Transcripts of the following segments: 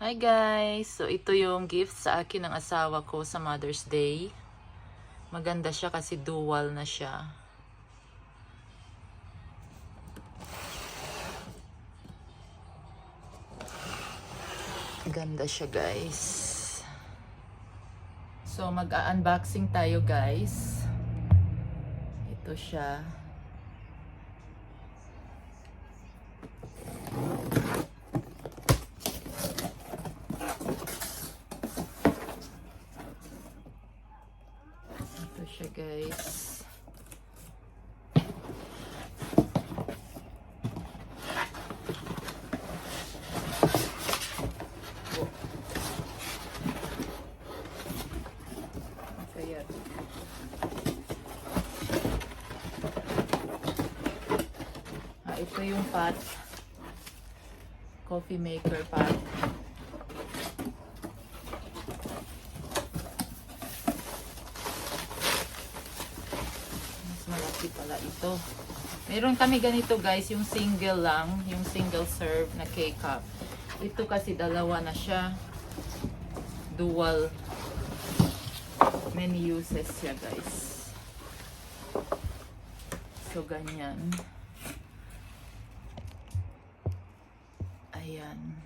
Hi guys! So ito yung gift sa akin ng asawa ko sa Mother's Day. Maganda siya kasi dual na siya. Ganda siya guys. So mag-unboxing tayo guys. Ito siya. Ito siya guys. Kaya ito yung pot. Coffee maker pot. Malaki pala ito. Meron kami ganito guys, yung single lang, yung single serve na K-cup. Ito kasi dalawa na siya. Dual. Many uses siya guys. So ganyan. Ayan.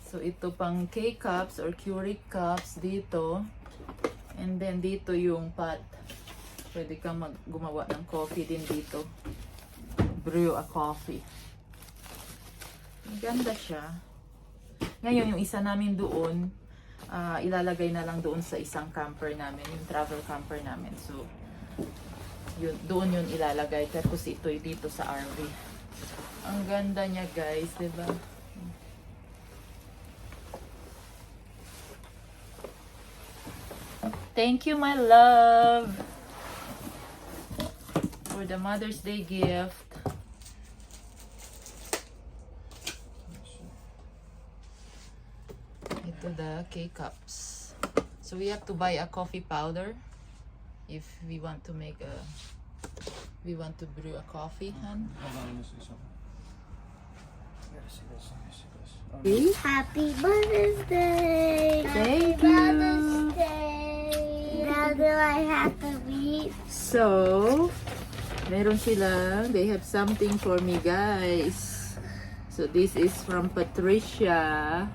So ito pang K-cups or Keurig cups dito. And then dito yung pot. Pwede kang gumawa ng coffee din dito. Brew a coffee. Ganda siya. Ngayon yung isa namin doon, ilalagay na lang doon sa isang camper namin, yung travel camper namin. So yun, doon yun ilalagay. Tapos ito dito sa RV. Ang ganda niya guys, diba? Thank you, my love, for the Mother's Day gift. Ito the K-cups. So we have to buy a coffee powder if we want to make a, we want to brew a coffee, hun. Happy Mother's Day! Thank Happy you. Mother's Day! Now do I have to read? So, meron sila, they have something for me guys. So this is from Patricia.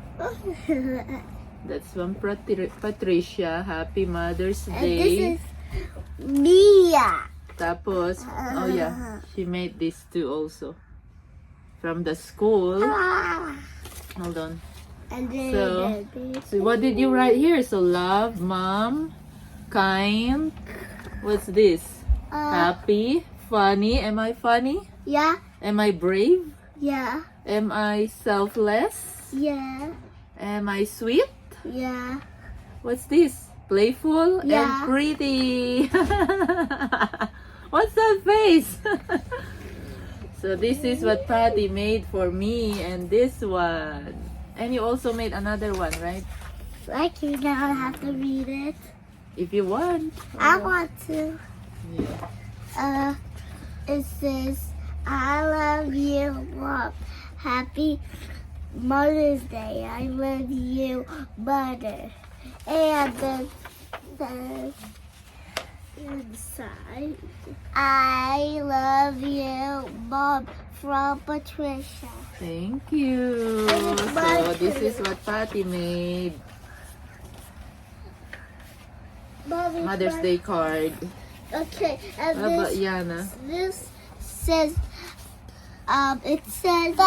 That's from Patricia. Happy Mother's And Day. this is Mia. Tapos, oh yeah, she made this too also. From the school. Hold on. And then So what did you write here? So love, mom, kind. What's this? Happy, funny. Am I funny? yeah, Am I brave? yeah, Am I selfless? yeah, Am I sweet? yeah. What's this? Playful and Yeah. pretty. What's that face? So this is what Patty made for me, and this one. And you also made another one, right? I can now have to read it. If you want. I want to. Yeah. It says, I love you, Mom. Happy Mother's Day. I love you, Mother. And then says inside, I love you, Mom, from Patricia. Thank you. And it's my So this turn. is what Patty made. Mommy, Mother's Day card. Okay, and How about Yana? this says, it says,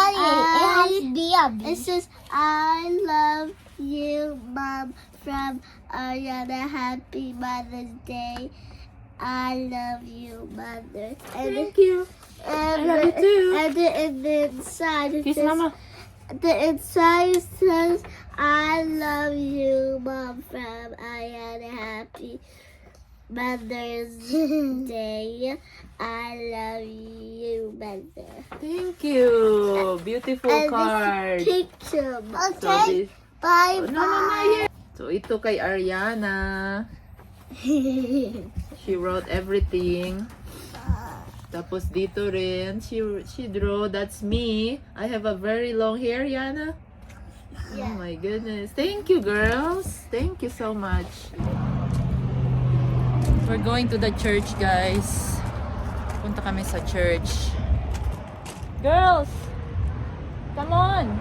it says, I love you, Mom, from Ariana. Happy Mother's Day. I love you, Mother. And Thank you. and I love you too. And in the inside, it Kiss says, Mama. the inside says, I love you, Mom, from Ariana. Happy Mother's Day. I love you, Mother. Thank you. Beautiful And card. this picture. So Okay. this, Bye. no, not yet. So ito kay Ariana. She wrote everything. Tapos dito rin, she drew, that's me. I have a very long hair, Yana. Oh my goodness. Thank you, girls. Thank you so much. We're going to the church, guys. Punta kami sa church. Girls, come on.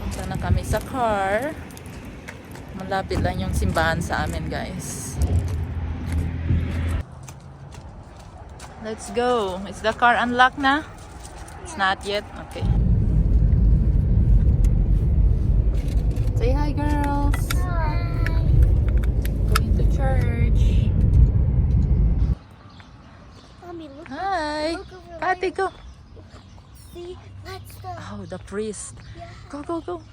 Punta na kami sa car. Malapit lang yung simbahan sa amin, guys. Let's go. Is the car unlocked na? It's not yet? Okay. Say hi, girls. Hi. Going to church. Mommy, look. Hi. Look over Kati, go. See, that's the. Oh, the priest. Yeah. Go, go, go.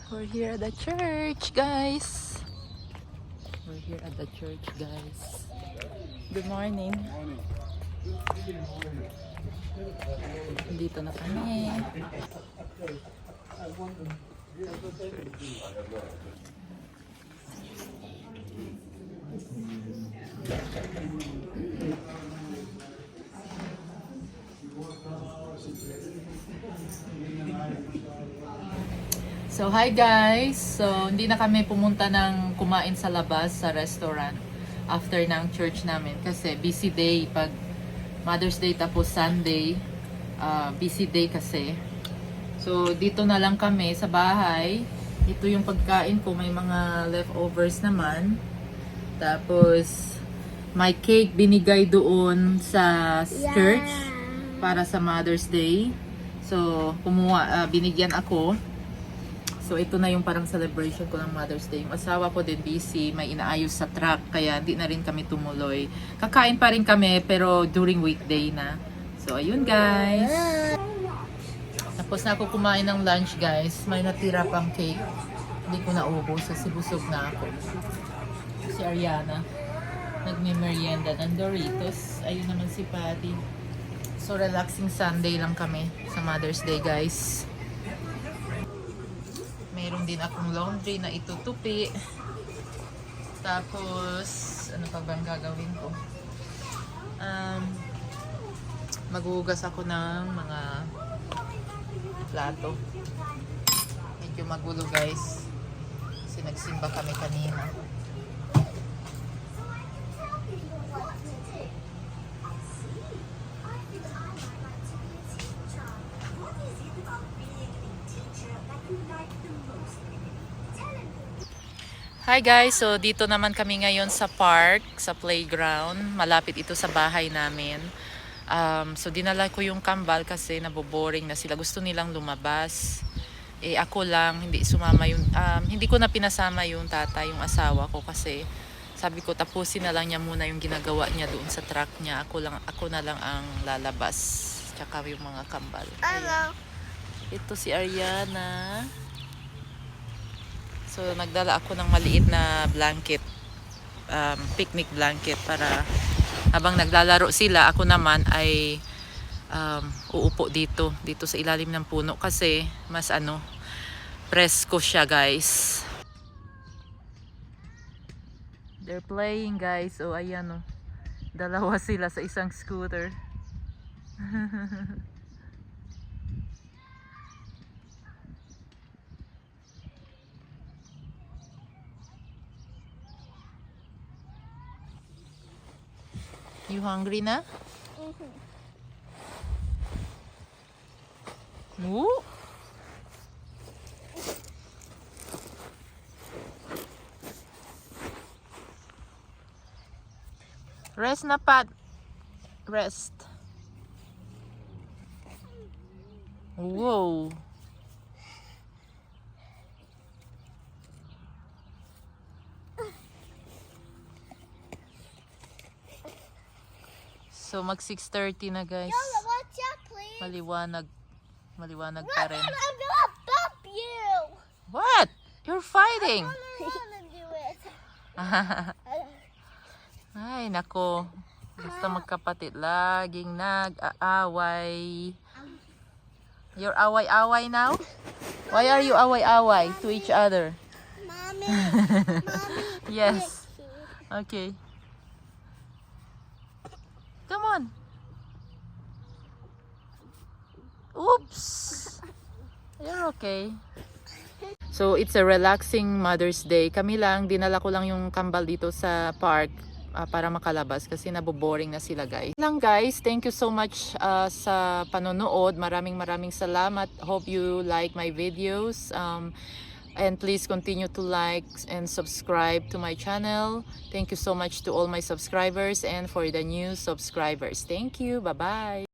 We're here at the church, guys. We're here at the church, guys. Good morning. Dito na kami. So, hi guys! So, hindi na kami pumunta ng kumain sa labas sa restaurant after ng church namin kasi busy day pag Mother's Day tapos Sunday. Busy day kasi. So, dito na lang kami sa bahay. Ito yung pagkain ko. May mga leftovers naman. Tapos, may cake binigay doon sa church para sa Mother's Day. So, binigyan ako. So, ito na yung parang celebration ko ng Mother's Day. Yung asawa ko din busy, may inaayos sa truck, kaya hindi na rin kami tumuloy. Kakain pa rin kami, pero during weekday na. So, ayun guys. Tapos na ako kumain ng lunch guys. May natira pang cake. Hindi ko naubos kasi busog na ako. Si Ariana, nagme-merienda ng Doritos. Ayun naman si Patty. So, relaxing Sunday lang kami sa Mother's Day guys. Mayroon din akong laundry na itutupi. Tapos, ano pa bang gagawin ko? Maghuhugas ako ng mga plato. Medyo magulo guys. Kasi nagsimba kami kanina. Hi guys, so dito naman kami ngayon sa park, sa playground. Malapit ito sa bahay namin. So dinala ko yung kambal kasi naboboring na sila. Gusto nilang lumabas. Eh ako lang, hindi ko na pinasama yung tatay, yung asawa ko kasi sabi ko tapusin na lang niya muna yung ginagawa niya doon sa truck niya. Ako na lang ang lalabas. Tsaka yung mga kambal. Hello. Ito si Ariana. So, nagdala ako ng maliit na blanket, picnic blanket para habang naglalaro sila, ako naman ay uupo dito sa ilalim ng puno kasi mas presko siya guys. They're playing guys. So, ayan dalawa sila sa isang scooter. You hungry na? Ooh. Rest na, Pat. Rest. Whoa. So mag 6:30 na guys. Lola, watch out, please. Maliwanag pa rin. I'm gonna bump you. What? You're fighting. I wanna do it. Ay, nako. Basta magkapatid laging nag-aaway. You're away-away now? Why are you away-away to each other? Mommy. Yes. Okay. Come on. Oops. You're okay. So, it's a relaxing Mother's Day. Kami lang, dinala ko lang yung kambal dito sa park para makalabas kasi naboboring na sila guys. Lang guys, thank you so much sa panonood. Maraming salamat. Hope you like my videos. And please continue to like and subscribe to my channel. Thank you so much to all my subscribers and for the new subscribers. Thank you. Bye-bye.